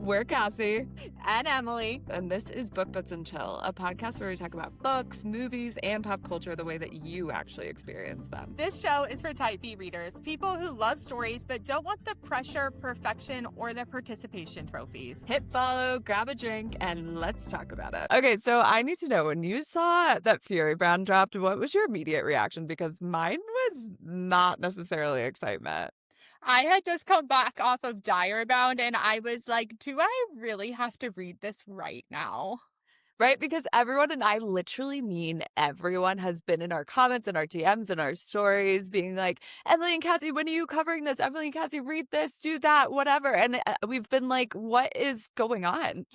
We're Cassie. And Emily. And this is Book Butts and Chill, a podcast where we talk about books, movies, and pop culture the way that you actually experience them. This show is for type B readers, people who love stories but don't want the pressure, perfection, or the participation trophies. Hit follow, grab a drink, and let's talk about it. Okay, so I need to know, when you saw that Fury Brand dropped, what was your immediate reaction? Because mine was not necessarily excitement. I had just come back off of Direbound and I was like, do I really have to read this right now? Right? Because everyone, and I literally mean everyone, has been in our comments and our DMs and our stories being like, Emily and Cassie, when are you covering this? Emily and Cassie, read this, do that, whatever. And we've been like, what is going on?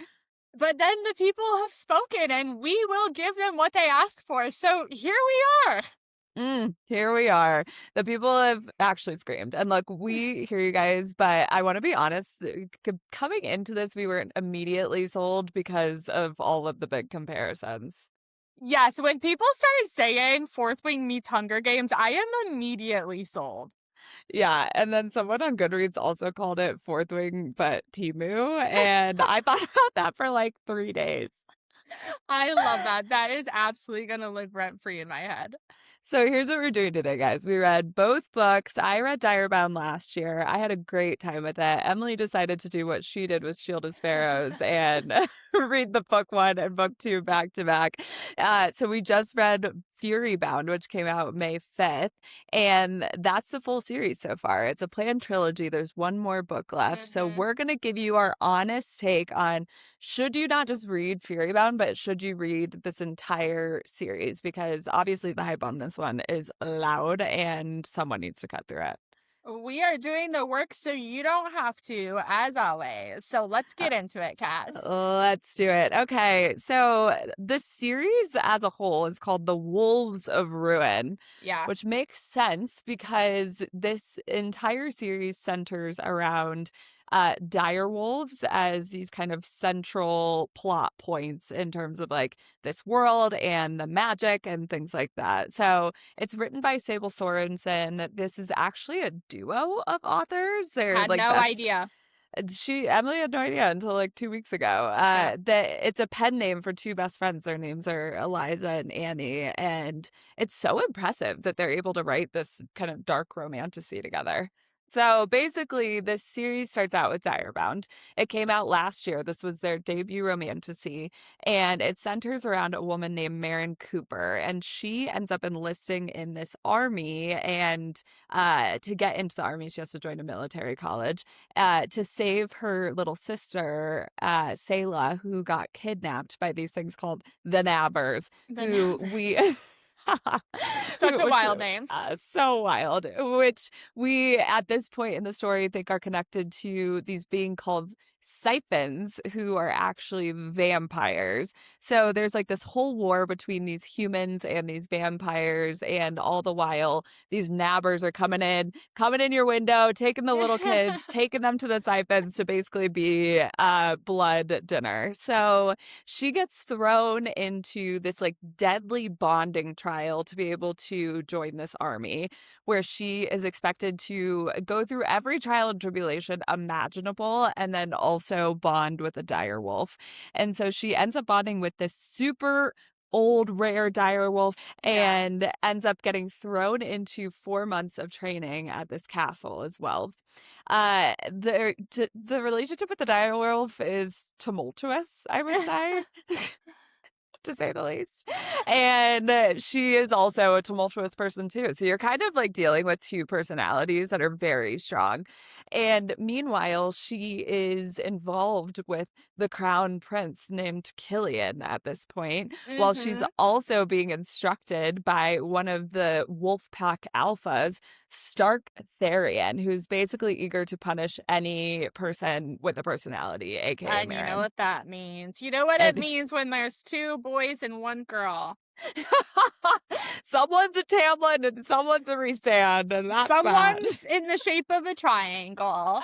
But then the people have spoken and we will give them what they asked for. So here we are. Here we are. The people have actually screamed. And look, we hear you guys, but I want to be honest. Coming into this, we weren't immediately sold because of all of the big comparisons. Yes, when people started saying Fourth Wing meets Hunger Games, I am immediately sold. Yeah, and then someone on Goodreads also called it Fourth Wing, but Temu, and I thought about that for like 3 days. I love that. That is absolutely going to live rent-free in my head. So here's what we're doing today, guys. We read both books. I read Direbound last year. I had a great time with it. Emily decided to do what she did with Shield of Sparrows and read the book 1 and book 2 back to back. So we just read Fury Bound, which came out May 5th. And that's the full series so far. It's a planned trilogy. There's one more book left. So we're going to give you our honest take on, should you not just read Fury Bound, but should you read this entire series? Because obviously the hype on this one is loud and someone needs to cut through it. We are doing the work so you don't have to, as always. So let's get into it, Cass. Let's do it. Okay, so the series as a whole is called The Wolves of Ruin. Yeah. Which makes sense because this entire series centers around dire wolves as these kind of central plot points in terms of like this world and the magic and things like that. So it's written by Sable Sorensen. This is actually a duo of authors. They're Had like no idea. Emily had no idea until like 2 weeks ago that it's a pen name for two best friends. Their names are Eliza and Annie, and it's so impressive that they're able to write this kind of dark romantasy together. So basically, this series starts out with Direbound. It came out last year. This was their debut romantasy, and it centers around a woman named Marin Cooper, and she ends up enlisting in this army, and to get into the army, she has to join a military college to save her little sister, Selah, who got kidnapped by these things called the Nabbers, Such a wild name. So wild, which we at this point in the story think are connected to these being called siphons, who are actually vampires. So there's like this whole war between these humans and these vampires, and all the while these nabbers are coming in your window, taking the little kids, taking them to the siphons to basically be blood dinner. So she gets thrown into this like deadly bonding trial to be able to join this army, where she is expected to go through every trial and tribulation imaginable and then also bond with a dire wolf. And so she ends up bonding with this super old rare dire wolf and ends up getting thrown into 4 months of training at this castle as well. The relationship with the dire wolf is tumultuous, I would say. To say the least. And she is also a tumultuous person too. So you're kind of like dealing with two personalities that are very strong. And meanwhile, she is involved with the crown prince named Killian at this point, while she's also being instructed by one of the wolf pack alphas, Stark Therian, who's basically eager to punish any person with a personality, aka And Marin. you know what that means. You know what it means when there's 2 boys and 1 girl. Someone's a Tamlin and someone's a Rhysand, and that's someone's in the shape of a triangle.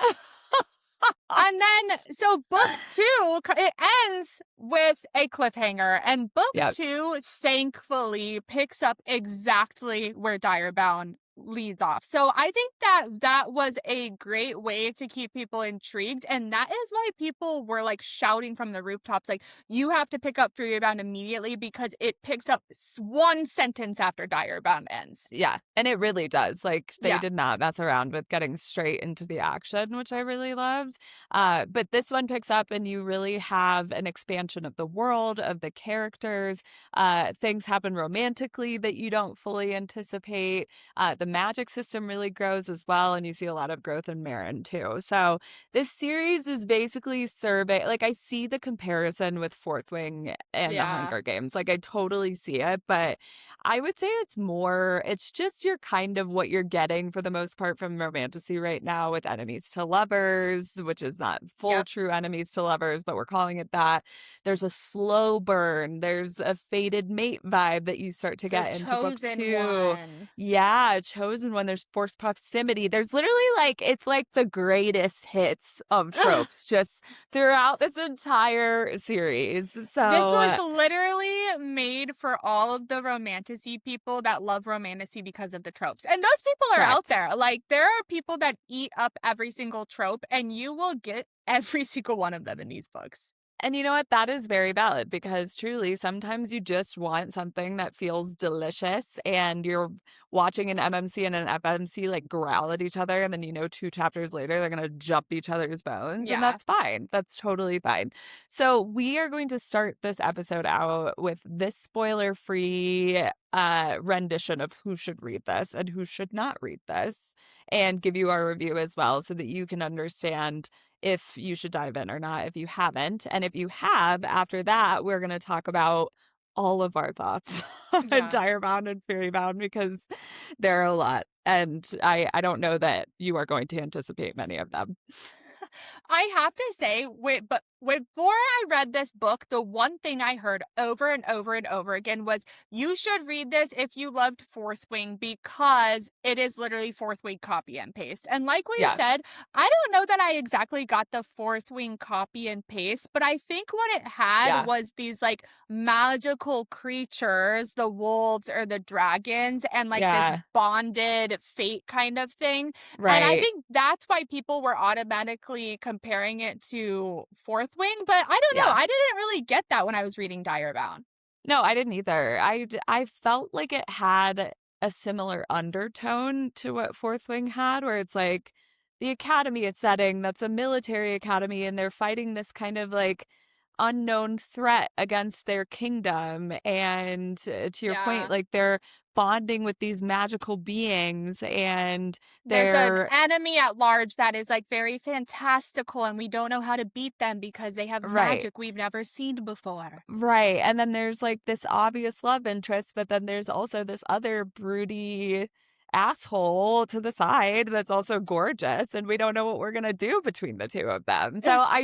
And then, so book 2, it ends with a cliffhanger, and book 2, thankfully, picks up exactly where Direbound leads off. So I think that that was a great way to keep people intrigued. And that is why people were like shouting from the rooftops, like, you have to pick up Fury Bound immediately because it picks up one sentence after Dire Bound ends. Yeah, and it really does, like, they Yeah. did not mess around with getting straight into the action, which I really loved, but this one picks up and you really have an expansion of the world, of the characters, things happen romantically that you don't fully anticipate, the magic system really grows as well, and you see a lot of growth in Marin too, so this series is basically survey like, I see the comparison with Fourth Wing and The Yeah. Hunger Games, like, I totally see it, but I would say it's just your kind of what you're getting for the most part from romantasy right now with enemies to lovers, which is not full Yep. true enemies to lovers, but we're calling it that. There's a slow burn, there's a fated mate vibe that you start to The get into book chosen 2. one. Yeah, chosen one, there's forced proximity. There's literally like it's like the greatest hits of tropes just throughout this entire series. So, This was literally made for all of the romantasy people that love romantasy because of the tropes. And those people are out correct. there. Like, there are people that eat up every single trope, and you will get every single one of them in these books. And you know what? That is very valid because truly, sometimes you just want something that feels delicious and you're watching an MMC and an FMC like growl at each other. And then, 2 chapters later, they're going to jump each other's bones. And Yeah. that's fine. That's totally fine. So, we are going to start this episode out with this spoiler free rendition of who should read this and who should not read this and give you our review as well so that you can understand if you should dive in or not if you haven't. And if you have, after that, we're going to talk about all of our thoughts on Yeah. Dire Bound and Fury Bound because there are a lot. And I don't know that you are going to anticipate many of them. I have to say, but before I read this book, the one thing I heard over and over and over again was, you should read this if you loved Fourth Wing because it is literally Fourth Wing copy and paste. And like we Yeah. said, I don't know that I exactly got the Fourth Wing copy and paste, but I think what it had Yeah. was these like magical creatures, the wolves or the dragons, and like this Yeah. bonded fate kind of thing. And I Right. think that's why people were automatically comparing it to Fourth Wing, but I don't know, Yeah. I didn't really get that when I was reading Dire Bound. No, I didn't either. I felt like it had a similar undertone to what Fourth Wing had, where it's like the academy is setting that's a military academy, and they're fighting this kind of like unknown threat against their kingdom. And to your point, Yeah. like they're bonding with these magical beings, and There's an they're enemy at large that is, like, very fantastical, and we don't know how to beat them because they have right. magic we've never seen before. Right, and then there's, like, this obvious love interest, but then there's also this other broody asshole to the side that's also gorgeous, and we don't know what we're gonna do between the 2 of them. So I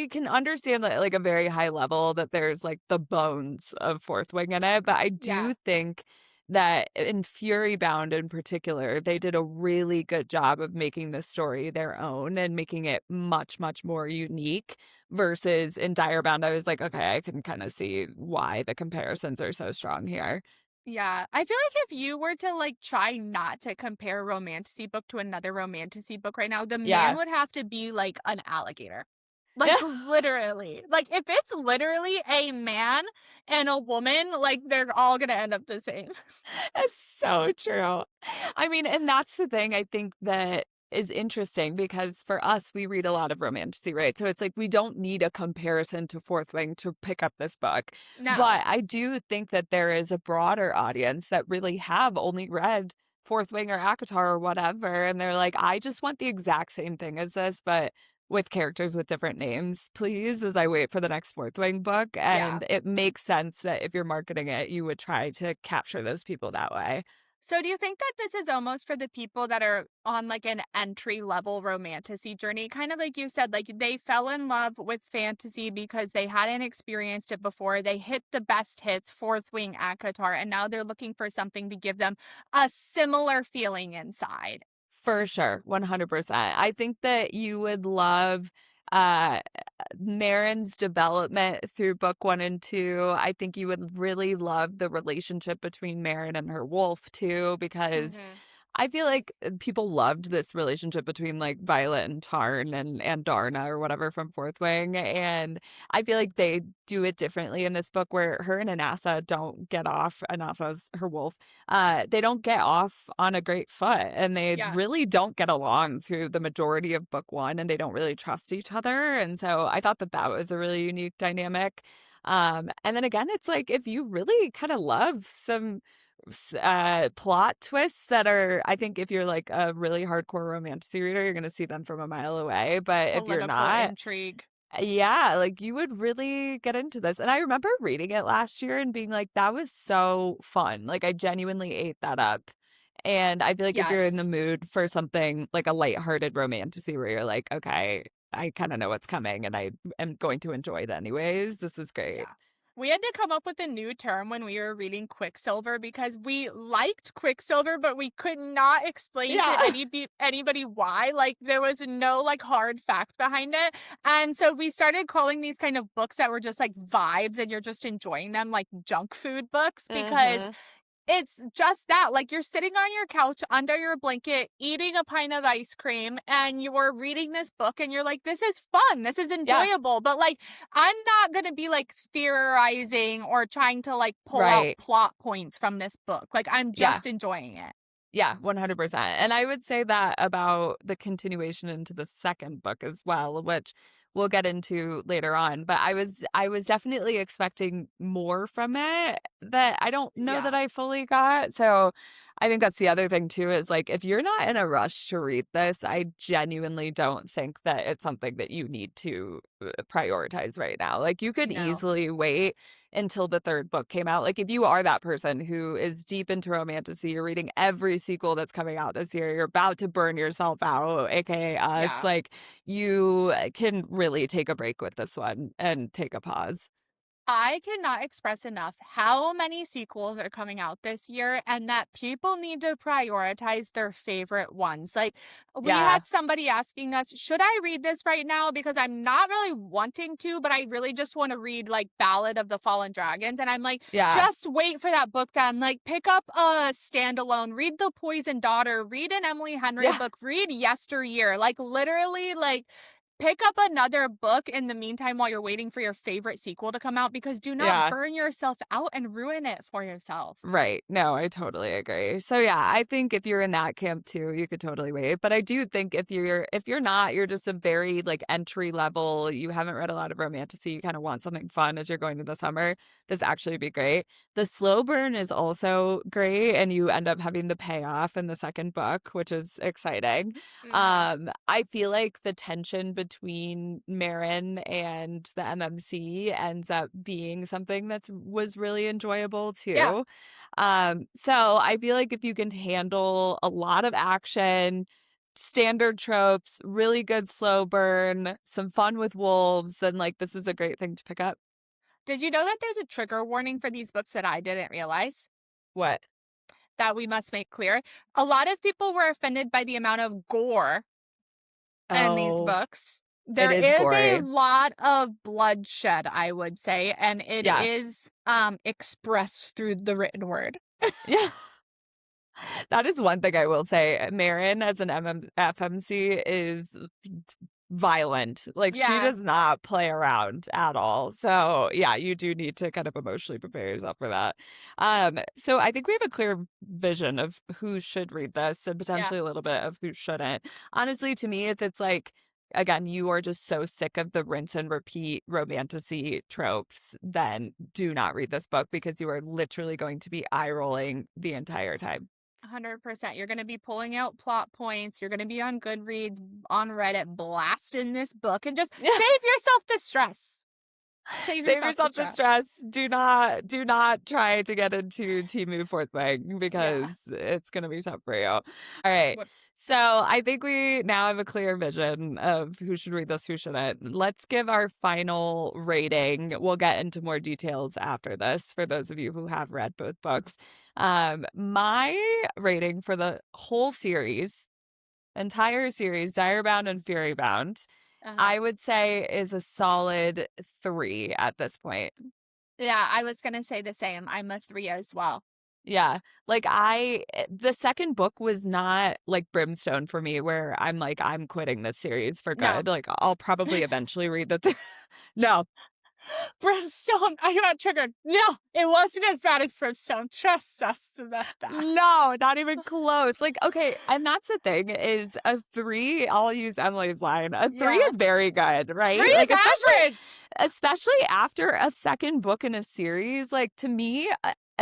can understand that, like, a very high level that there's, like, the bones of Fourth Wing in it, but I Yeah. do think that in Fury Bound in particular, they did a really good job of making the story their own and making it much, much more unique. Versus in Dire Bound, I was like, "Okay, I can kinda see why the comparisons are so strong here." Yeah, I feel like if you were to, like, try not to compare a romantasy book to another romantasy book right now, the man Yeah. would have to be like an alligator. Like, literally. Like, if it's literally a man and a woman, like, they're all gonna end up the same. That's so true. I mean, and that's the thing I think that is interesting because for us, we read a lot of romantasy, right? So it's like we don't need a comparison to Fourth Wing to pick up this book. But No. I do think that there is a broader audience that really have only read Fourth Wing or ACOTAR or whatever. And they're like, I just want the exact same thing as this, but with characters with different names, please, as I wait for the next Fourth Wing book. Yeah. And it makes sense that if you're marketing it, you would try to capture those people that way. So do you think that this is almost for the people that are on like an entry level romantasy journey? Kind of like you said, like they fell in love with fantasy because they hadn't experienced it before. They hit the best hits, Fourth Wing, ACOTAR, and now they're looking for something to give them a similar feeling inside. For sure, 100%. I think that you would love uh Marin's development through book 1 and 2. I think you would really love the relationship between Marin and her wolf too, because Mhm. I feel like people loved this relationship between like Violet and Tarn and Darna or whatever from Fourth Wing. And I feel like they do it differently in this book where her and Anassa don't get off. Anassa's her wolf. They don't get off on a great foot, and they Yeah. really don't get along through the majority of book 1, and they don't really trust each other. And so I thought that that was a really unique dynamic. And then again, it's like if you really kind of love some plot twists that are, I think if you're like a really hardcore romantasy reader, you're going to see them from a mile away. But if you're Political not, intrigue. yeah, like you would really get into this. And I remember reading it last year and being like, that was so fun. Like I genuinely ate that up. And I feel like if you're in the Yes. mood for something like a lighthearted romantasy where you're like, okay, I kind of know what's coming and I am going to enjoy it anyways, this is great. Yeah. We had to come up with a new term when we were reading Quicksilver because we liked Quicksilver, but we could not explain to Yeah. anybody why. Like there was no like hard fact behind it. And so we started calling these kind of books that were just like vibes and you're just enjoying them like junk food books because Hmm. it's just that, like, you're sitting on your couch under your blanket, eating a pint of ice cream, and you're reading this book, and you're like, "This is fun, this is Yeah. enjoyable," but, like, I'm not gonna be, like, theorizing or trying to, like, pull out Right. plot points from this book, like, I'm Yeah. just enjoying it. Yeah, 100%. And I would say that about the continuation into the second book as well, which we'll get into later on. But I was definitely expecting more from it that I don't know that Yeah. I fully got. So I think that's the other thing too, is like if you're not in a rush to read this, I genuinely don't think that it's something that you need to prioritize right now. Like you could No. easily wait until the third book came out. Like if you are that person who is deep into romantasy, you're reading every sequel that's coming out this year, you're about to burn yourself out, aka us, Yeah. like you can really take a break with this one and take a pause. I cannot express enough how many sequels are coming out this year and that people need to prioritize their favorite ones. Like, we Yeah. had somebody asking us, should I read this right now? Because I'm not really wanting to, but I really just want to read like Ballad of the Fallen Dragons. And I'm like, Yeah. just wait for that book then. Like, pick up a standalone, read The Poisoned Daughter, read an Emily Henry Yeah. book, read Yesteryear. Like, literally, like, pick up another book in the meantime while you're waiting for your favorite sequel to come out because do not Yeah. burn yourself out and ruin it for yourself. Right. No, I totally agree. So yeah, I think if you're in that camp too, you could totally wait. But I do think if you're not, you're just a very like entry level, you haven't read a lot of romantasy, you kind of want something fun as you're going to the summer, this actually be great. The slow burn is also great and you end up having the payoff in the second book, which is exciting. Mhm. I feel like the tension between Marin and the MMC ends up being something that's was really enjoyable Yeah, too. So I feel like if you can handle a lot of action, standard tropes, really good slow burn, some fun with wolves, then like this is a great thing to pick up. did you know that there's a trigger warning for these books that I didn't realize? What? That we must make clear. A lot of people were offended by the amount of gore in these Oh, books. it There is is a gory. lot of bloodshed, I would say, and it Yeah. is expressed through the written word. Yeah. That is one thing I will say. Marin as an FMC is violent. Like she Yeah, does not play around at all. So yeah, you do need to kind of emotionally prepare yourself for that. So I think we have a clear vision of who should read this and yeah. potentially a little bit of who shouldn't. Honestly, to me, if it's like again, you are just so sick of the rinse and repeat romantasy tropes, then do not read this book because you are literally going to be eye rolling the entire time. 100%. You're going to be pulling out plot points. You're going to be on Goodreads, on Reddit, blasting this book and just Yeah. save yourself the stress. Save Save yourself the yourself the stress. stress. Do not try to get into Temu Fourth Wing Yeah. because it's gonna be tough for you. All right. What So I think we now have a clear vision of who should read this, who shouldn't. Let's give our final rating. We'll get into more details after this for those of you who have read both books. My rating for the whole series, entire series, Direbound and Furybound, Uh-huh. I would say is a solid 3 at this point. Yeah, I was gonna say the same. I'm a 3 as well. Yeah. Like, the second book was not like Brimstone for me, where I'm like, "I'm quitting this series for No. good." Like, I'll probably eventually read the No. Brimstone, I got triggered. No, it wasn't as bad as Brimstone. Trust us about that. No, not even close. Like, okay, and that's the thing is a 3, I'll use Emily's line, a 3 Yeah. is very good, 3 right? is Like, average. especially after a second book in a series, like, to me,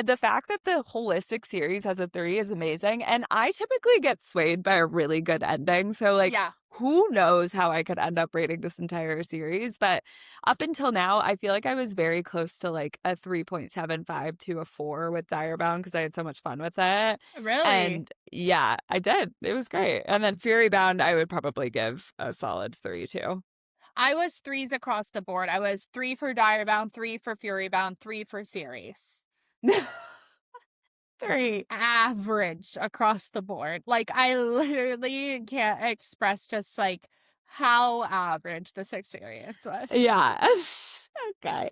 the fact that the holistic series has a 3 is amazing, and I typically get swayed by a really good ending, so, like, Yeah. who knows how I could end up rating this entire series, but up until now, I feel like I was very close to, like, a 3.75 to a 4 with Direbound because I had so much fun with it, Really? and yeah, I did. It was great, and then Furybound, I would probably give a solid 3 too. I was 3s across the board. I was 3 for Direbound, 3 for Furybound, 3 for series. 3. Average across the board. Like, I literally can't express just, like, how average this experience was. Yeah. Okay.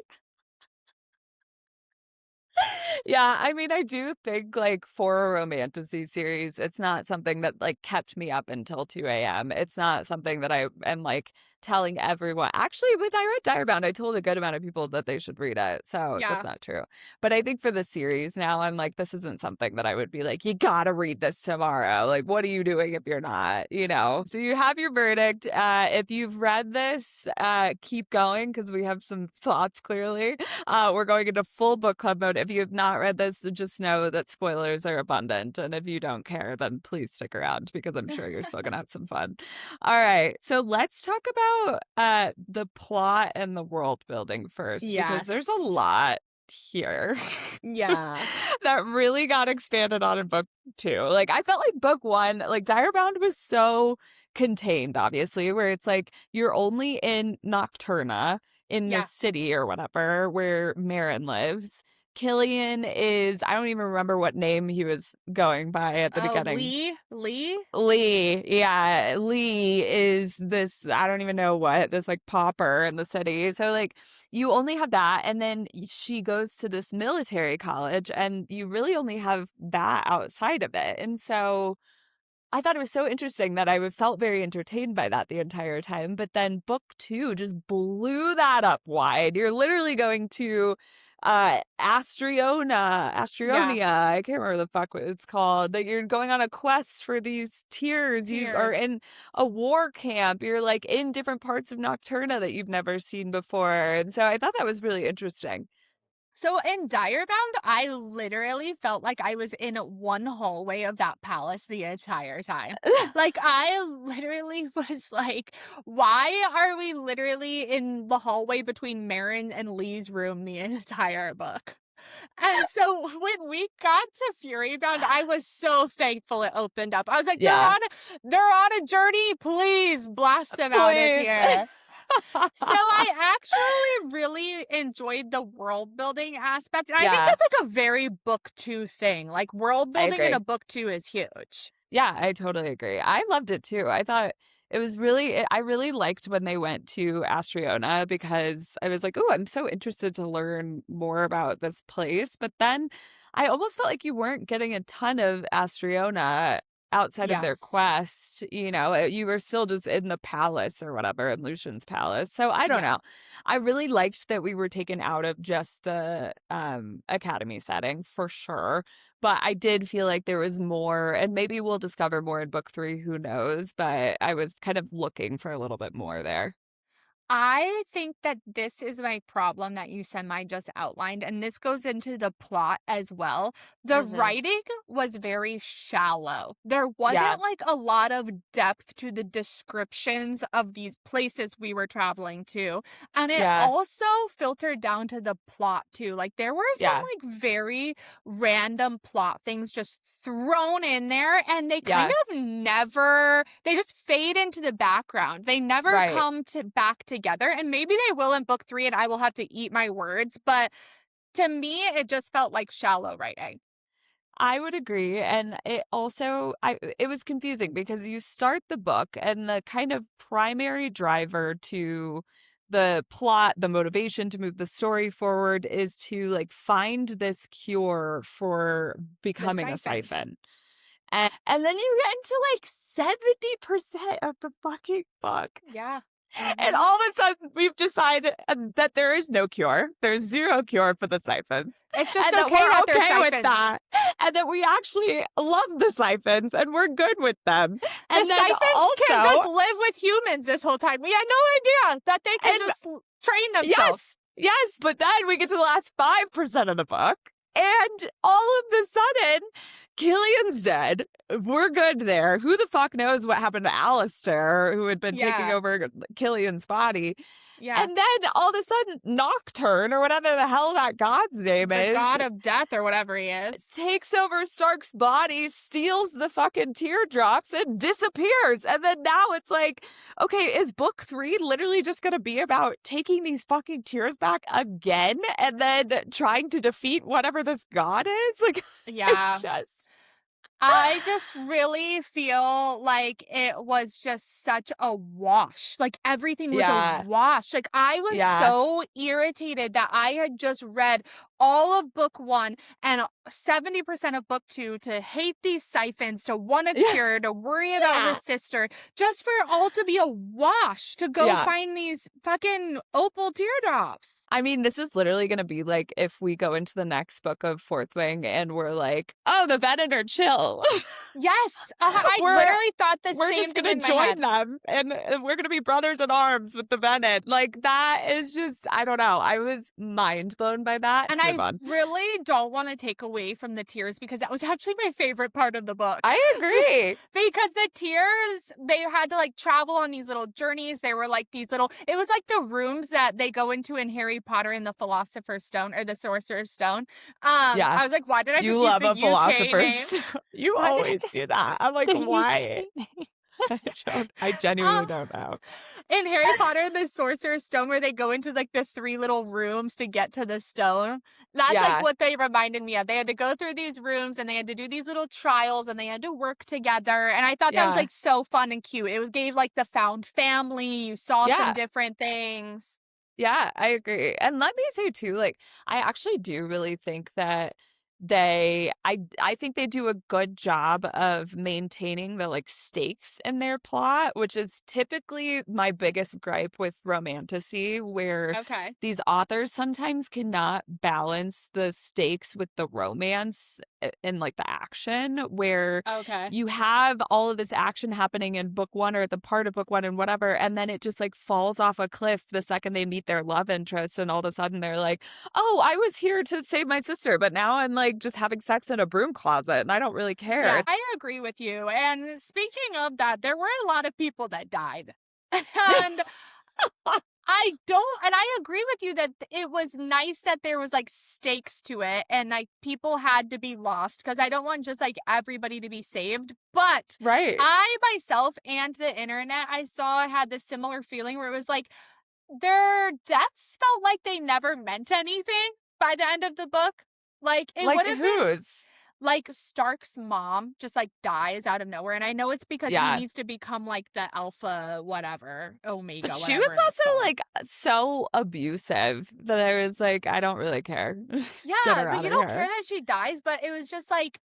Yeah, I mean, I do think, like, for a romantasy series, it's not something that, like, kept me up until 2 AM. It's not something that I am, like, telling everyone actually, with I read Direbound, I told a good amount of people that they should read it, so that's Yeah. not true. But I think for the series now, I'm like, this isn't something that I would be like, "You gotta read this tomorrow." Like, what are you doing if you're not, you know? So you have your verdict. If you've read this, keep going because we have some thoughts clearly. We're going into full book club mode. If you have not read this, just know that spoilers are abundant. And if you don't care, then please stick around because I'm sure you're still going to have some fun. All right. So let's talk about the plot and the world building first because there's a Yes. lot here Yeah. that really got expanded on in book two. Like, I felt like book one, like, Direbound was so contained, obviously, where it's like you're only in Nocturna in Yeah. this city or whatever where Marin lives. Killian is, I don't even remember what name he was going by at the Oh, beginning. Lee? Lee, yeah, Lee is this, I don't even know what, this like pauper in the city. So like you only have that and then she goes to this military college and you really only have that outside of it. And so I thought it was so interesting that felt very entertained by that the entire time. But then book two just blew that up wide. You're literally going to Yeah. Astrionia. I can't remember the fuck what it's called. That you're going on a quest for these tears. You are Tears. in a war camp. You're like in different parts of Nocturna that you've never seen before. And so I thought that was really interesting. So in Direbound, I literally felt like I was in one hallway of that palace the entire time. Like, I literally was like, why are we literally in the hallway between Marin and Lee's room the entire book? And so when we got to Furybound, I was so thankful it opened up. I was like, Yeah. they're on a journey. Please blast them out of Please. here. So I actually really enjoyed the world building aspect. And I think Yeah, that's like a very book two thing. Like world I building in a agree. book two is huge. Yeah, I totally agree. I loved it too. I thought it was really I really liked when they went to Astriona because I was like, "Oh, I'm so interested to learn more about this place." But then I almost felt like you weren't getting a ton of Astriona outside of their Yes. quest, you know. You were still just in the palace or whatever, in Lucian's palace. So I don't Yeah. know. I really liked that we were taken out of just the academy setting for sure. But I did feel like there was more, and maybe we'll discover more in book three, who knows? But I was kind of looking for a little bit more there. I think that this is my problem that you semi just outlined, and this goes into the plot as well. The Hmm. writing was very shallow. There Yeah, wasn't like a lot of depth to the descriptions of these places we were traveling to. And it yeah, also filtered down to the plot too. Like there were some yeah, like very random plot things just thrown in there, and they kind yeah, of never, they just fade into the background. They never right. come to back together, and maybe they will in book 3 and I will have to eat my words, but to me it just felt like shallow writing. I would agree, and it also it was confusing because you start the book and the kind of primary driver to the plot, the motivation to move the story forward is to like find this cure for The becoming a siphons. siphon. And then you get into like 70% of the fucking book. Yeah. And Mhm. all of a sudden, we've decided that there is no cure. There's zero cure for the siphons, It's just and that okay we're that they're okay with siphons. that, and that we actually love the siphons and we're good with them. The And then siphons can also, just live with humans this whole time. We had no idea that they could and just train themselves. yes, yes, but then we get to the last 5% of the book, and all of the sudden, Killian's dead. We're good there. Who the fuck knows what happened to Alistair, who had been taking Yeah. over Killian's body? Yeah. And then all of a sudden, Nocturne, or whatever the hell that god's name The is, god of death or whatever he is. takes over Stark's body, steals the fucking teardrops, and disappears. And then now it's like, okay, is book 3 literally just going to be about taking these fucking tears back again and then trying to defeat whatever this god is? Like, I Yeah. just. I just really feel like it was just such a wash. Like everything was a Yeah. wash. Like I was Yeah. so irritated that I had just read all of book 1 and 70% of book 2 to hate these siphons, to want a Yeah. cure, to worry about her Yeah. sister, just for it all to be a wash, to go Yeah. find these fucking opal teardrops. I mean, this is literally going to be like if we go into the next book of Fourth Wing and we're like, oh, the Venom are chill. Yes, I we're literally thought the we're same just thing gonna in my join head. them and we're gonna be brothers in arms with the Venom. Like that is just I don't know. I was mind blown by that. And Let's I move on. really don't wanna take away from the tears because that was actually my favorite part of the book. I agree. Because the tears, they had to, like, travel on these little journeys. They were like these little it was like the rooms that they go into in Harry Potter and the Philosopher's Stone or the Sorcerer's Stone. Yeah. I was like, "Why did I just You use love the a UK name? philosopher's. You Why did I always just do that. I'm use like, the why? UK name?" I genuinely Um don't know. in Harry Potter, the Sorcerer's Stone, where they go into like the 3 little rooms to get to the stone, that's like Yeah. what they reminded me of. They had to go through these rooms and they had to do these little trials and they had to work together. And I thought that was Yeah. like so fun and cute. It was gave like the found family. You saw some Yeah. different things. Yeah, I agree. And let me say too, like, I actually do really think that I think they do a good job of maintaining the like stakes in their plot, which is typically my biggest gripe with romantasy, where Okay. these authors sometimes cannot balance the stakes with the romance and like the action, where Okay. you have all of this action happening in book 1 or at the part of book 1 and whatever, and then it just like falls off a cliff the second they meet their love interest, and all of a sudden they're like, oh, I was here to save my sister, but now I'm like just having sex in a broom closet and I don't really care. Yeah, I agree with you. And speaking of that, there were a lot of people that died. And I don't and I agree with you that it was nice that there was, like, stakes to it and, like, people had to be lost because I don't want just, like, everybody to be saved, but Right. I myself and the internet I saw had this similar feeling where it was like, their deaths felt like they never meant anything by the end of the book. Like, it Like would have been whose? like, Stark's mom just, like, dies out of nowhere, and I know it's because he Yeah. needs to become, like, the alpha whatever, omega, But she was whatever it's also called. like so abusive that I was like, I don't really care. Get Yeah, her but out you of don't care here. that she dies, but it was just, like,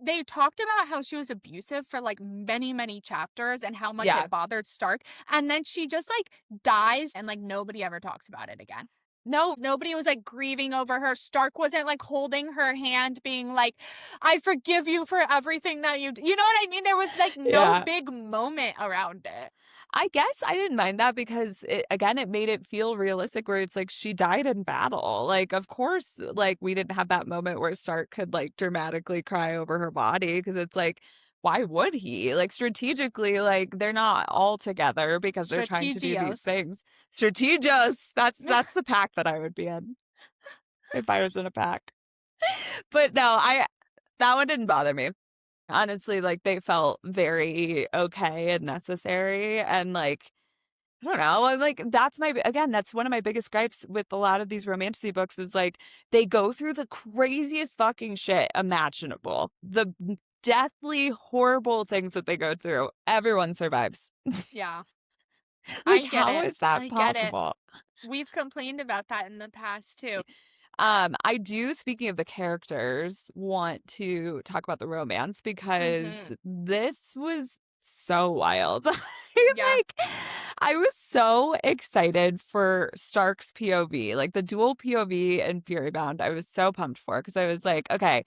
they talked about how she was abusive for, like, many, many chapters and how much Yeah. it bothered Stark, and then she just, like, dies and, like, nobody ever talks about it again. No, Nobody was, like, grieving over her. Stark wasn't, like, holding her hand being like, "I forgive you for everything that you know what I mean? There was, like, no yeah. big moment around it. I guess I didn't mind that because it made it feel realistic where it's like she died in battle. Like, of course, like we didn't have that moment where Stark could like dramatically cry over her body because it's like, why would he? Like, strategically, like they're not all together because they're trying to do these Strategios. things. Strategos. That's the pack that I would be in if I was in a pack. But no, I that one didn't bother me. Honestly, like they felt very okay and necessary and like I don't know. I'm like, that's one of my biggest gripes with a lot of these romantasy books is like they go through the craziest fucking shit imaginable. The deathly horrible things that they go through. Everyone survives. Yeah, Like, I get how it. is that I get it. possible? We've complained about that in the past too. I do, speaking of the characters, want to talk about the romance because Mhm. this was so wild. Yeah. I was so excited for Stark's POV, like the dual POV and Furybound. I was so pumped for because I was like, okay,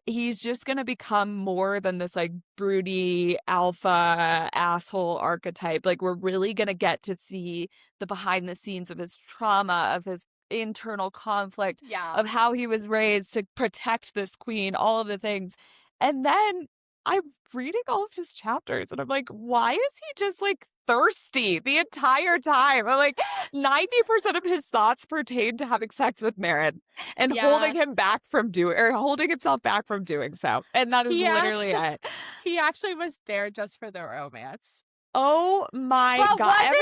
he's just gonna become more than this like broody alpha asshole archetype. Like we're really gonna get to see the behind the scenes of his trauma, of his internal conflict, Yeah. of how he was raised to protect this queen, all of the things. And then I'm reading all of his chapters and I'm like, why is he just like thirsty the entire time? I'm like, 90% of his thoughts pertain to having sex with Marin and Yeah. holding himself back from doing so. And that is He literally actually it. he actually was there just for the romance. Oh my But God.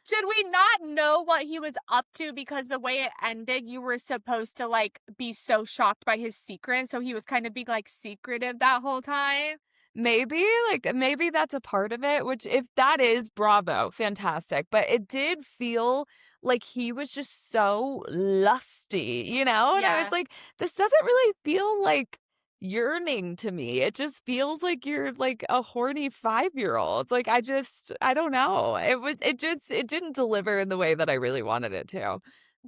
did we not know what he was up to because the way it ended, you were supposed to like be so shocked by his secret, so he was kind of being like secretive that whole time? Maybe that's a part of it, which if that is, bravo, fantastic. But it did feel like he was just so lusty, you know? And I was Yeah. like, this doesn't really feel like yearning to me. It just feels like you're like a horny 5-year-old. Like I don't know. It didn't deliver in the way that I really wanted it to.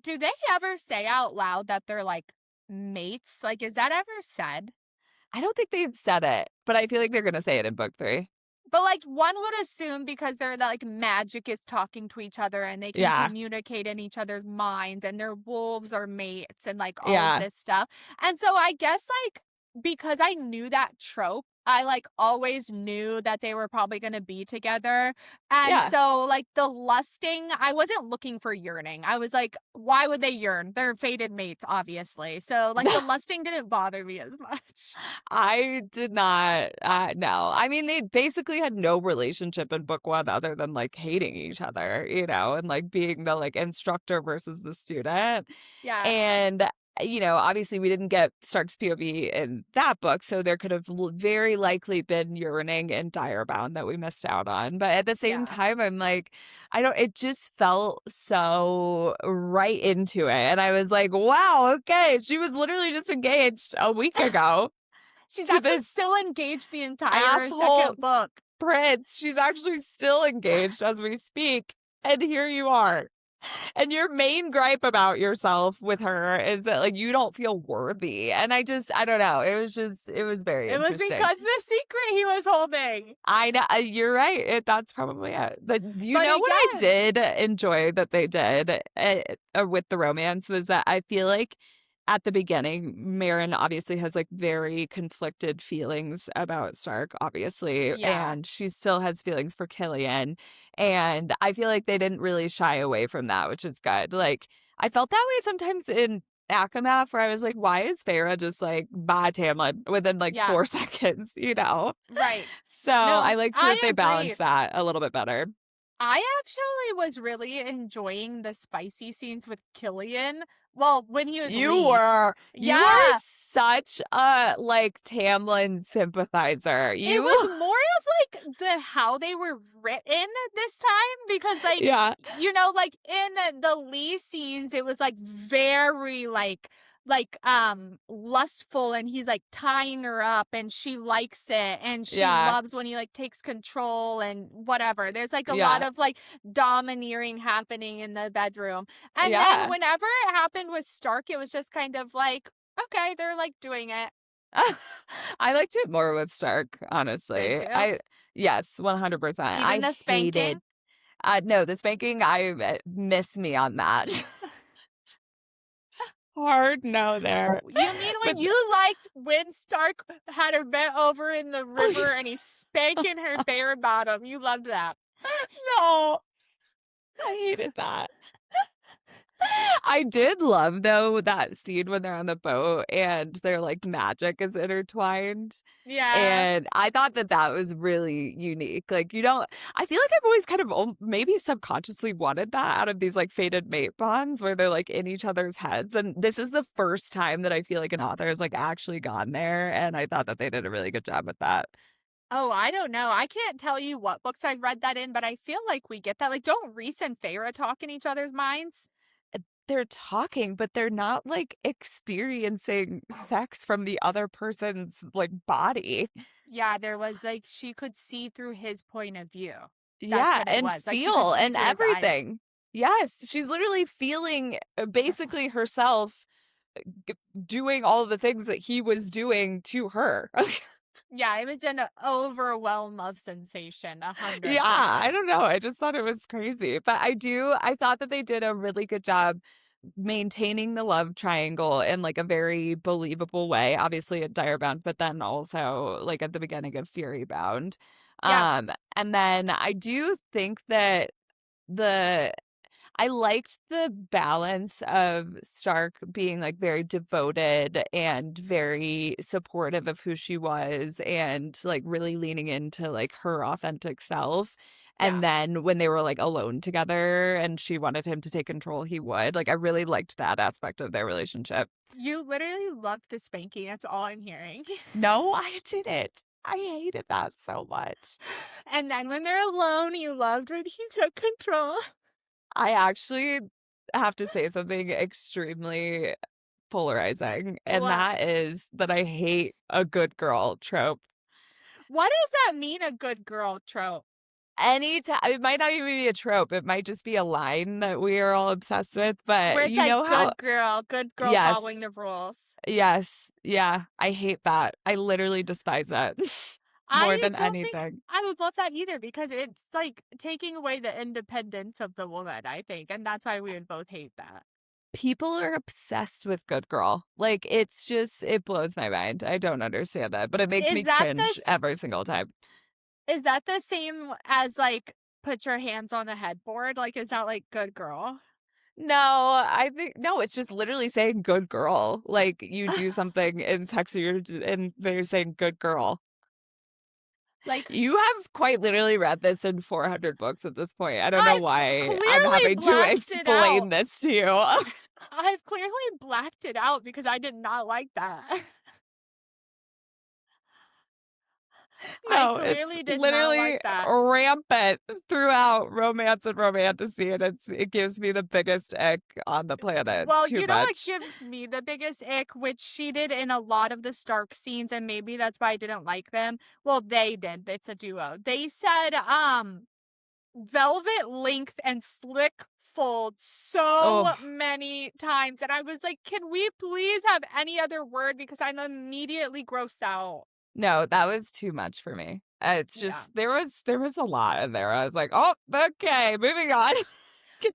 Do they ever say out loud that they're like mates? Like, is that ever said? I don't think they've said it, but I feel like they're gonna say it in book 3. But like one would assume because they're like magic is talking to each other and they can Yeah. communicate in each other's minds and their wolves are mates and like all of Yeah. this stuff. And so I guess like because I knew that trope, I like always knew that they were probably going to be together. And Yeah. so like the lusting, I wasn't looking for yearning. I was like, why would they yearn? They're fated mates, obviously. So like the lusting didn't bother me as much. I did not. No, I mean they basically had no relationship in book 1 other than like hating each other, you know, and like being the like instructor versus the student. Yeah. And obviously we didn't get Stark's POV in that book, so there could have very likely been yearning and Direbound that we missed out on. But at the same Yeah. time, I'm like, I don't. It just felt so right into it, and I was like, wow, okay, she was literally just engaged a week ago She's to actually this still engaged the entire asshole second book. prince. She's actually still engaged as we speak. And here you are. And your main gripe about yourself with her is that like you don't feel worthy. And I don't know. It was very It was interesting. because the secret he was holding. I know you're right. That's probably it. But you But know what I again, did enjoy that they did with the romance was that I feel like at the beginning, Marin obviously has like very conflicted feelings about Stark, obviously, yeah, and she still has feelings for Killian. And I feel like they didn't really shy away from that, which is good. Like I felt that way sometimes in Akamath, where I was like, why is Feyre just like bye Tamlin within like yeah, 4 seconds, you know? right. So No, I liked I that they agree. balanced that a little bit better. I actually was really enjoying the spicy scenes with Killian. Well, when he was Lee. You were Yeah, such a like Tamlin sympathizer. it You, was more of like how they were written this time because like yeah, like in the Lee scenes it was like very lustful and he's like tying her up and she likes it and she yeah, loves when he like takes control and whatever. There's like a lot yeah, of like domineering happening in the bedroom. And then yeah. whenever it happened with Stark, it was just kind of like, okay, they're like doing it. I liked it more with Stark, Did honestly. you? Yes, 100%. Even I the hated, spanking? no, the spanking, I miss me on that. Hard no there. You mean But when you liked when Stark had her bent over in the river and he's spanking her bare bottom? You loved that. no, I hated that. I did love though that scene when they're on the boat and their like magic is intertwined. Yeah. And I thought that that was really unique. Like, you don't, I feel like I've always kind of maybe subconsciously wanted that out of these like fated mate bonds where they're like in each other's heads. And this is the first time that I feel like an author has like actually gone there. And I thought that they did a really good job with that. Oh, I don't know. I can't tell you what books I've read that in, but I feel like we get that. Like, don't Reese and Feyre talk in each other's minds? They're talking, but they're not like experiencing sex from the other person's like body. Yeah, there was like she could see through his point of view. That's Yeah, what it and was. Like she could feel see and through his eyes. everything. Yes, she's literally feeling basically herself g- doing all the things that he was doing to her. Yeah, it was an overwhelm of sensation, Yeah, I 100%. don't know. I just thought it was crazy. But I thought that they did a really good job maintaining the love triangle in like a very believable way. Obviously at Direbound, but then also like at the beginning of Fury Bound. Yeah, And then I do think that the I liked the balance of Stark being like very devoted and very supportive of who she was and like really leaning into like her authentic self. yeah. And then when they were like alone together and she wanted him to take control, he would. Like I really liked that aspect of their relationship. You literally loved the spanking. That's all I'm hearing. No, I didn't. I hated that so much. And then when they're alone, you loved when he took control. I actually have to say something extremely polarizing, and What? that is that I hate a good girl trope. What does that mean, a good girl trope? Anytime it might not even be a trope, it might just be a line that we are all obsessed with, Where but it's you like know how good girl following yes, the rules. yes, yeah, I hate that. I literally despise that more I than don't think anything. I would love that either because it's like taking away the independence of the woman, I think. And that's why we would both hate that. People are obsessed with good girl. Like it's just it blows my mind. I don't understand it, but it makes Is me that cringe this every single time. is that the same as like put your hands on the headboard? Like is that like good girl? No, I think no, it's just literally saying good girl. Like you do something in sex and they're saying good girl. Like You have quite literally read this in 400 books at this point. I don't know I've why I'm clearly having to blacked it explain out. this to you. I've clearly blacked it out because I did not like that. I No, it's clearly did not literally like that. rampant throughout romance and romantasy, and it gives me the biggest ick on the planet. It's Well, too you know what much. gives me the biggest ick, which she did in a lot of the Stark scenes, and maybe that's why I didn't like them. Well, they did. It's a duo. They said, velvet length and slick fold Oh so many times. And I was like, can we please have any other word? Because I'm immediately grossed out. no, that was too much for me. It's Yeah. just there was a lot in there. I was like, oh, okay, moving on,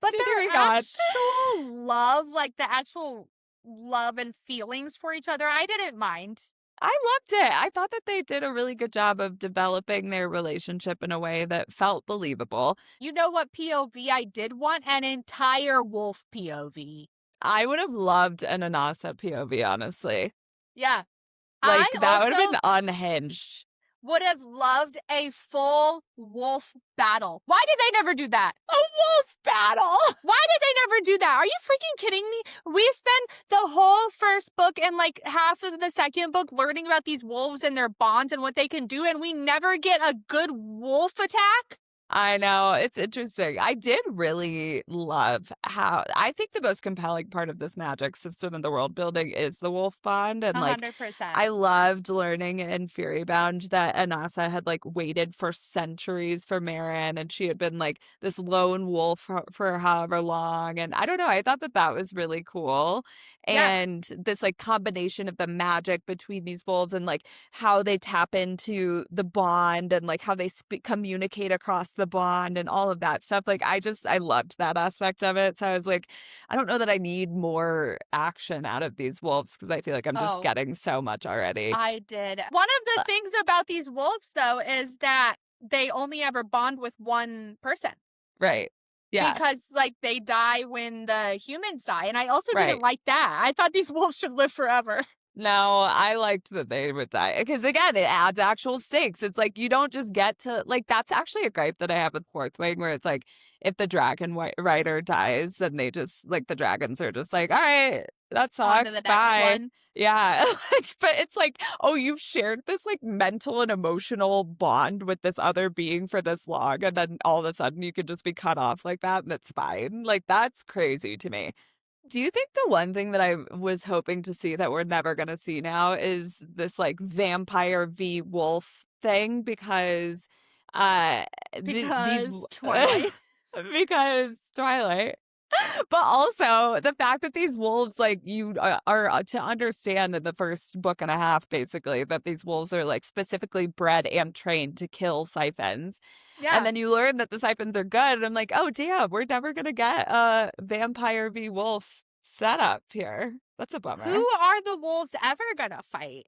But their continuing on. actual love, like the actual love and feelings for each other, I didn't mind. I loved it. I thought that they did a really good job of developing their relationship in a way that felt believable. You know what POV I did want? An entire wolf POV. I would have loved an Anasa POV, honestly. Yeah. I Like that would have also been unhinged. would have loved a full wolf battle. Why did they never do that? A wolf battle. Why did they never do that? Are you freaking kidding me? We spend the whole first book and like half of the second book learning about these wolves and their bonds and what they can do, and we never get a good wolf attack? I know. It's interesting. I did really love how I think the most compelling part of this magic system and the world building is the wolf bond. And like 100%. I loved learning in Fury Bound that Anasa had like waited for centuries for Marin and she had been like this lone wolf for however long. And I don't know. I thought that that was really cool. Yeah. And this like combination of the magic between these wolves and like how they tap into the bond and like how they communicate across the bond and all of that stuff. Like I loved that aspect of it. So I was like, I don't know that I need more action out of these wolves because I feel like I'm just Oh, getting so much already. I did. One of the things about these wolves, though, is that they only ever bond with one person. Right. Yeah, because, like, they die when the humans die, and I also didn't right. like that. I thought these wolves should live forever. No, I liked that they would die because again, it adds actual stakes. It's like you don't just get to like that's actually a gripe that I have with Fourth Wing, where it's like if the rider dies, then they just like the dragons are just like, all right, that On to the sucks, next bye. one. Yeah, like, but it's like, oh, you've shared this like mental and emotional bond with this other being for this long, and then all of a sudden you could just be cut off like that, and it's fine. Like that's crazy to me. Do you think the one thing that I was hoping to see that we're never going to see now is this like vampire v wolf thing because uh these Because Twilight. because Twilight, but also the fact that these wolves like are to understand in the first book and a half basically that these wolves are like specifically bred and trained to kill siphons, and Yeah. then you learn that the siphons are good. And I'm like, oh damn, we're never gonna get a vampire v wolf setup here. That's a Who bummer. are the wolves ever gonna fight?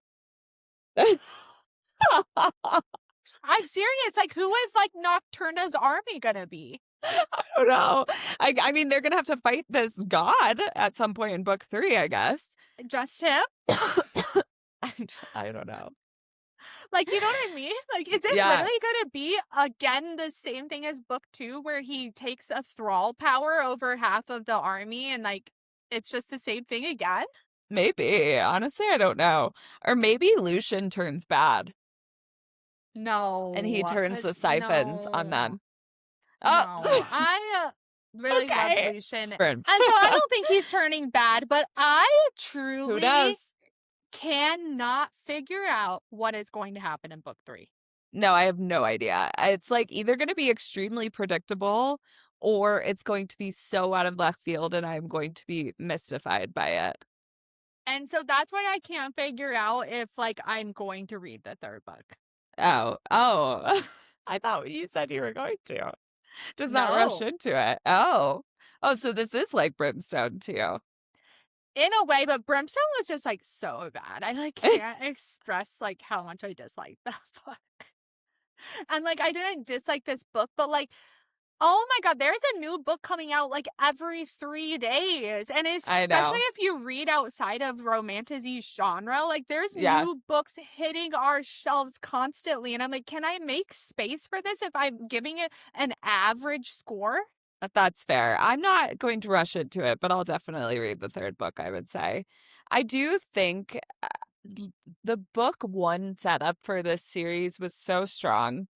I'm serious. Like, who is like Nocturna's army gonna be? I don't know. I mean, they're gonna have to fight this god at some point in book 3, I guess. Just him? I don't know. Like, you know what I mean? Like, is it Yeah, literally gonna be again the same thing as book 2 where he takes a thrall power over half of the army and like it's just the same thing again? maybe. Honestly, I don't know. Or maybe Lucian turns bad and he No, turns the because siphons on no, them. Oh, no. I really love okay. Lucian. Friend. And so I don't think he's turning bad, but I Who truly knows? cannot figure out what is going to happen in book 3. No, I have no idea. It's like either going to be extremely predictable or it's going to be so out of left field and I'm going to be mystified by it. And so that's why I can't figure out if like I'm going to read the third book. Oh, oh. I thought you said you were going to. Just not rush No. into it. Oh. Oh, so this is like Brimstone too. In a way, but Brimstone was just like so bad. I like can't express like how much I dislike that book. And like I didn't dislike this book, but like oh my god, there's a new book coming out like every 3 days. And if, I especially know. if you read outside of romantasy genre, like there's Yeah, new books hitting our shelves constantly. And I'm like, can I make space for this if I'm giving it an average score? that's fair. I'm not going to rush into it, but I'll definitely read the third book, I would say. I do think the book 1 setup for this series was so strong.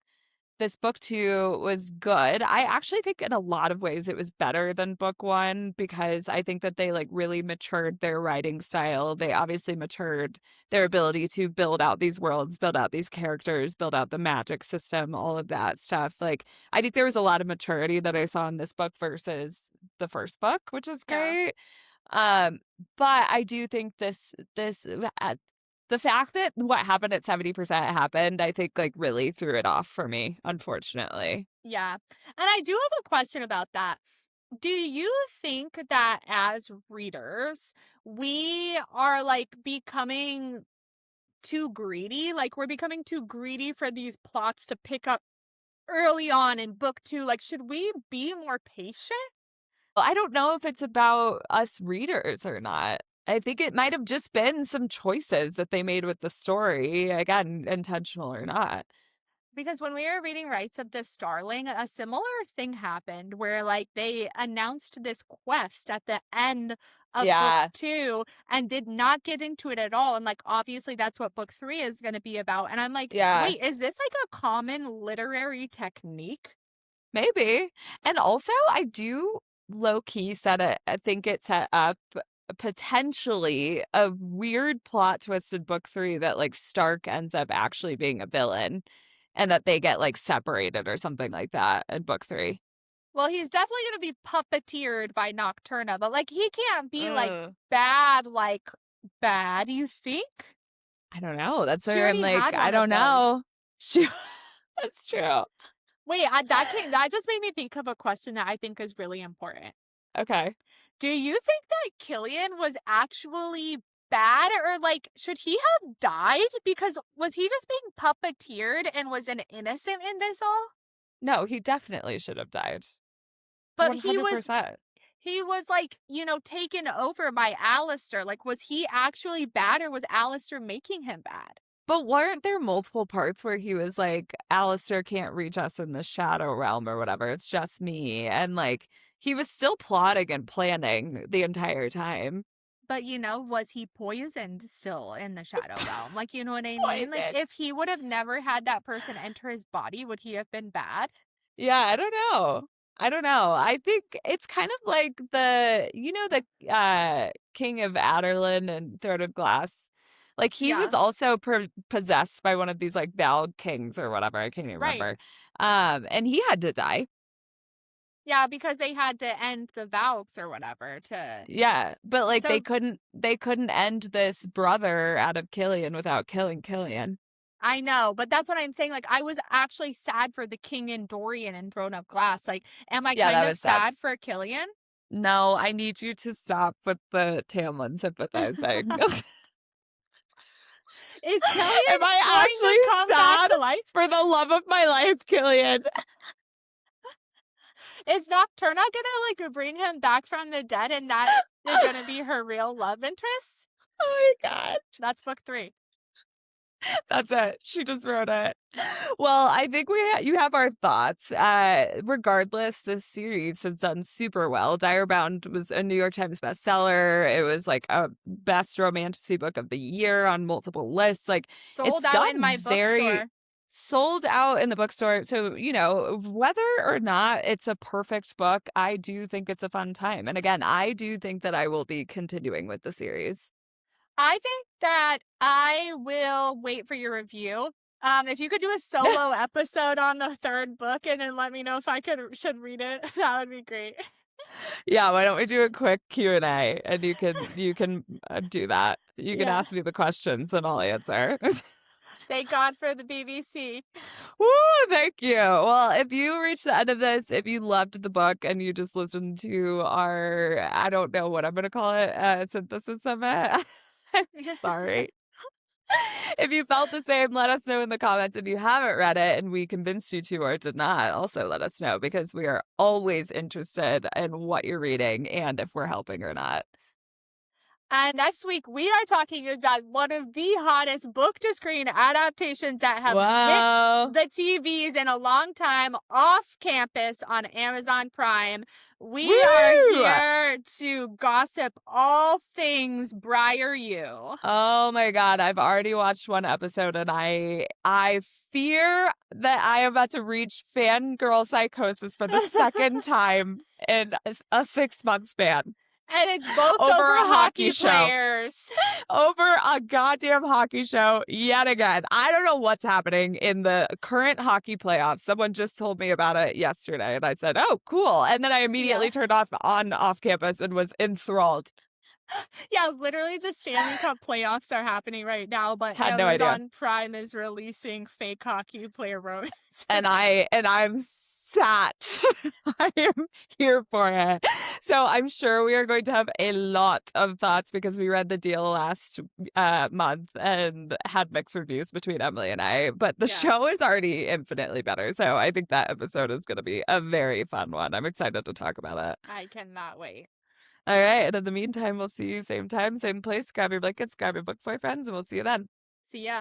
This book 2 was good. I actually think in a lot of ways it was better than book 1 because I think that they like really matured their writing style. They obviously matured their ability to build out these worlds, build out these characters, build out the magic system, all of that stuff. Like I think there was a lot of maturity that I saw in this book versus the first book, which is Yeah. great. Um, but I do think the fact that what happened at 70% happened, I think like really threw it off for me, unfortunately. Yeah. And I do have a question about that. Do you think that as readers, we are like becoming too greedy? Like we're becoming too greedy for these plots to pick up early on in book 2? Like, should we be more patient? Well, I don't know if it's about us readers or not. I think it might have just been some choices that they made with the story, again, intentional or not. Because when we were reading Rights of the Starling, a similar thing happened where like they announced this quest at the end of book Yeah, 2 and did not get into it at all. And like obviously that's what book 3 is going to be about. And I'm like, yeah, wait, is this like a common literary technique? maybe. And also, I do low key set it. I think it set up potentially a weird plot twist in book 3 that like Stark ends up actually being a villain and that they get like separated or something like that in book 3. Well, he's definitely going to be puppeteered by Nocturna, but like he can't be Mm. like bad, you think? I don't know. That's She where I'm already like, had I one of don't those. know. She, that's true. Wait, that just made me think of a question that I think is really important. Okay. Do you think that Killian was actually bad or like should he have died because was he just being puppeteered and was an innocent in this all? No, he definitely should have died. But100%. he was, like, taken over by Alistair. Like, was he actually bad or was Alistair making him bad? But weren't there multiple parts where he was like, Alistair can't reach us in the shadow realm or whatever. It's just me. And like, he was still plotting and planning the entire time. But, was he poisoned still in the shadow realm? Like, you know what I mean? Like, Poison. if he would have never had that person enter his body, would he have been bad? Yeah, I don't know. I don't know. I think it's kind of like the King of Aderlin and Throne of Glass. Like he was Yeah, also possessed by one of these like Val kings or whatever. I can't even right. remember. And he had to die. Yeah, because they had to end the Valks or whatever to Yeah, but like so they couldn't end this brother out of Killian without killing Killian. I know, but that's what I'm saying, like, I was actually sad for the King and Dorian in Throne of Glass, like, am I Yeah, kind that of was sad. sad for Killian? No, I need you to stop with the Tamlin sympathizing. Is Am Killian I going to actually come back sad to life? for the love of my life, Killian? Is Nocturna gonna, like, bring him back from the dead and that is gonna be her real love interest? Oh my God. That's book 3. That's it. She just wrote it. Well, I think you have our thoughts. Regardless, this series has done super well. Direbound was a New York Times bestseller. It was like a best romantasy book of the year on multiple lists. Like it's Sold out in done my very bookstore. sold out in the bookstore. So, whether or not it's a perfect book, I do think it's a fun time. And again, I do think that I will be continuing with the series. I think that I will wait for your review. If you could do a solo episode on the 3rd book and then let me know if I should read it, that would be great. Yeah, why don't we do a quick Q&A and you can do that. You can Yeah. ask me the questions and I'll answer. Thank God for the BBC. Woo, thank you. Well, if you reach the end of this, if you loved the book and you just listened to our, I don't know what I'm going to call it, synthesis of it, I'm sorry. If you felt the same, let us know in the comments. If you haven't read it and we convinced you to or did not, also let us know because we are always interested in what you're reading and if we're helping or not. And next week, we are talking about one of the hottest book-to-screen adaptations that have hit Wow. the TVs in a long time off campus on Amazon Prime. We Woo! are here to gossip all things Briar U. Oh my God, I've already watched one episode and I fear that I am about to reach fangirl psychosis for the second time in a 6-month span. And it's both Over over a hockey hockey show. players. Over a goddamn hockey show yet again. I don't know what's happening in the current hockey playoffs. Someone just told me about it yesterday and I said, oh, cool. And then I immediately turned off campus and was enthralled. Yeah, literally the Stanley Cup playoffs are happening right now, but Had no idea. Amazon Prime is releasing fake hockey player romance. And I'm sat. I am here for it. So I'm sure we are going to have a lot of thoughts because we read the deal last month and had mixed reviews between Emily and I. But the show is already infinitely better. So I think that episode is going to be a very fun one. I'm excited to talk about it. I cannot wait. All right. And in the meantime, we'll see you same time, same place. Grab your blankets, grab your book boyfriends, and we'll see you then. See ya.